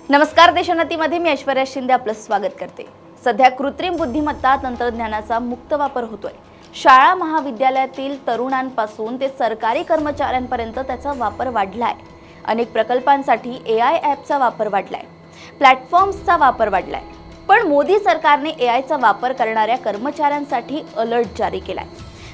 नमस्कार, देशोन्नतीमध्ये मी ऐश्वर्या शिंदे आपलं स्वागत करते। सध्या कृत्रिम बुद्धिमत्ता तंत्रज्ञानाचा मुक्त वापर होतोय। शाळा महाविद्यालयातील तरुणांपासून ते सरकारी कर्मचाऱ्यांपर्यंत त्याचा वापर वाढलाय। अनेक प्रकल्पांसाठी AI ॲपचा वापर वाढलाय, प्लॅटफॉर्म्सचा वापर वाढलाय। पण मोदी सरकारने AIचा वापर करणाऱ्या कर्मचाऱ्यांसाठी अलर्ट जारी केलाय।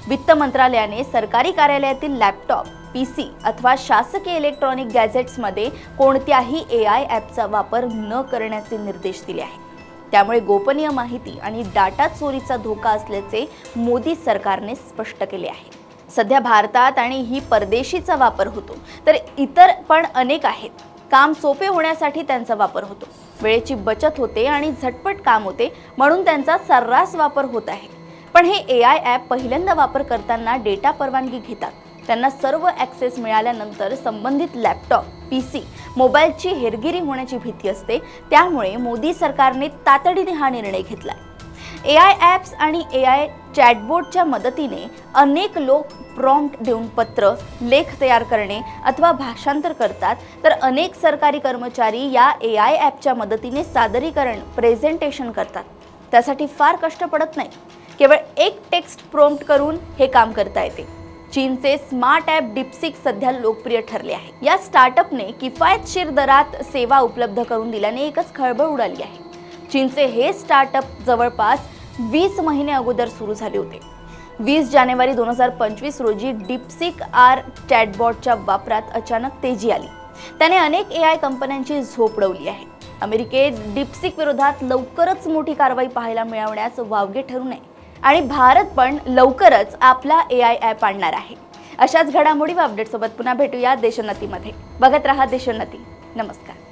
वित्त मंत्रालयाने सरकारी कार्यालयातील लॅपटॉप, PC अथवा शासकीय इलेक्ट्रॉनिक गॅजेट्समध्ये कोणत्याही AI ॲपचा वापर न करण्याचे निर्देश दिले आहेत। त्यामुळे गोपनीय माहिती आणि डाटा चोरीचा धोका असल्याचे मोदी सरकारने स्पष्ट केले आहे। सध्या भारतात आणि ही परदेशीचा वापर होतो, तर इतर पण अनेक आहेत। काम सोपे होण्यासाठी त्यांचा वापर होतो, वेळेची बचत होते आणि झटपट काम होते, म्हणून त्यांचा सर्रास वापर होत आहे। पण हे AI ॲप पहिल्यांदा वापर करताना डेटा परवानगी घेतात। त्यांना सर्व ॲक्सेस मिळाल्यानंतर संबंधित लॅपटॉप, PC, मोबाईलची हेरगिरी होण्याची भीती असते। त्यामुळे मोदी सरकारने तातडीने हा निर्णय घेतलाय। AI ॲप्स आणि AI चॅटबॉटच्या मदतीने अनेक लोक प्रॉम्प्ट देऊन पत्र, लेख तयार करणे अथवा भाषांतर करतात, तर अनेक सरकारी कर्मचारी या AI ॲपच्या मदतीने सादरीकरण, प्रेझेंटेशन करतात। त्यासाठी फार कष्ट पडत नाही, केवळ एक टेक्स्ट प्रॉम्प्ट करून हे काम करता येते। चीनचे स्मार्ट ॲप DeepSeek सध्या लोकप्रिय ठरले आहे। या स्टार्टअपने किफायतशीर दरात सेवा उपलब्ध करून दिल्याने एकच खळबळ उडाली आहे। चीनचे हे स्टार्टअप जवळपास 20 महिने अगोदर सुरू झाले होते। 20 जानेवारी 2025 रोजी DeepSeek R चॅटबॉटच्या वापरात अचानक तेजी आली। त्याने अनेक AI कंपन्यांची झोप उडवली आहे। अमेरिकेत DeepSeek विरोधात लवकरच मोठी कारवाई पाहायला मिळवण्यास वावगे ठरू नये आणि भारत पण लवकरच आपला AI ॲप आणणार आहे। अशाच घडामोडी व अपडेट सोबत पुन्हा भेटूया देशोन्नतीमध्ये। बघत रहा देशोन्नती। नमस्कार।